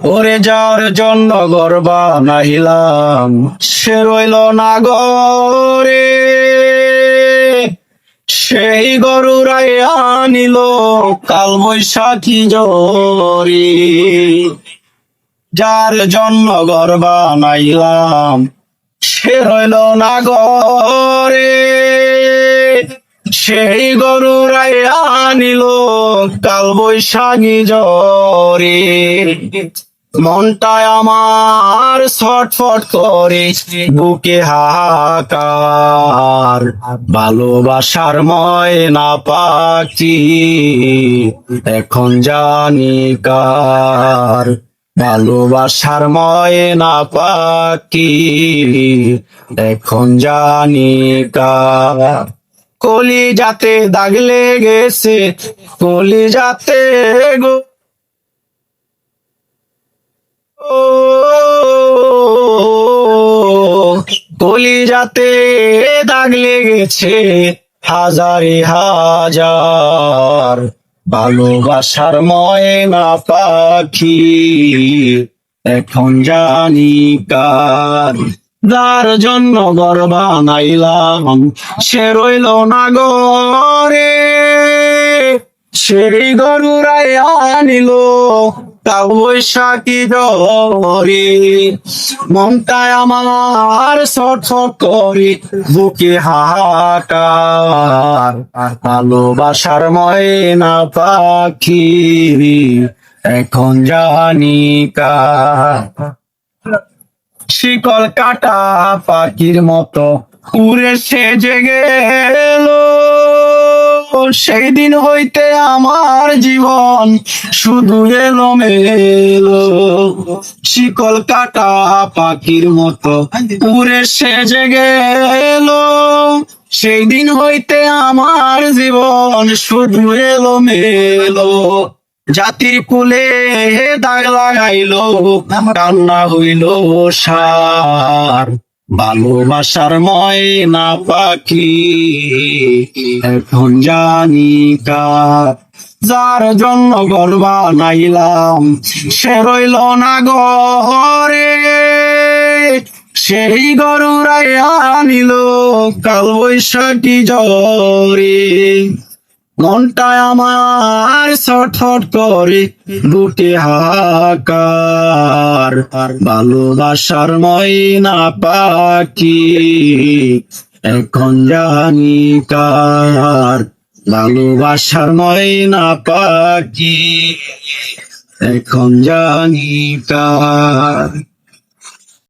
ওরে যার জন্য ঘর বানাইলাম সে রইল না ঘরে, সেই গরুরাই আনিল কাল বৈশাখী জরি। যার জন্য ঘর বানাইলাম সে রইল না ঘরে, সেই গরুরাই আনিল কাল বৈশাখী জরে। মনটায় আমার ছটফট করে বুকে হাহাকার, ভালোবাসার ময়না পাখি এখন জানি কার। ভালোবাসার ময়না পাখি এখন জানি কার। কলি যাতে দাগ লেগেছে, কলি যাতে গো কলিজাতে দাগ লেগেছে হাজারে হাজার। ভালোবাসার ময়না পাখি এখন জানি কার। যার জন্য ঘর বানাইলাম সে রইল না ঘরে, সেই গরুরাই আনিল কাল বৈশাখী জরি। মনটায় আমার ছটফট করে বুকে হাহাকার, ভালোবাসার ময়না পাখি এখন জানি কার। শিকল কাটা পাখির মতো উড়ে সে জেগে এলো, সেই দিন হইতে আমার জীবন শুধু এলোমেলো। শিকল কাটা পাখির মতো উড়ে সে জেগে এলো, সেই দিন হইতে আমার জীবন শুধু এলোমেলো। জাতির কুলে দাগ লাগাইলো কান্না হইল সার। ভালোবাসার ময়না পাখি এখন জানি কার। যার জন্য ঘর বানাইলাম সে রইল না ঘরে, সেই গরুরাই আনিল কাল বৈশাখী জরি। মনটায় আমার ছটফট করে বুকে হাহাকার, ভালোবাসার ময়না পাখি এখন জানি কার। ভালোবাসার ময়না পাখি এখন জানি কার।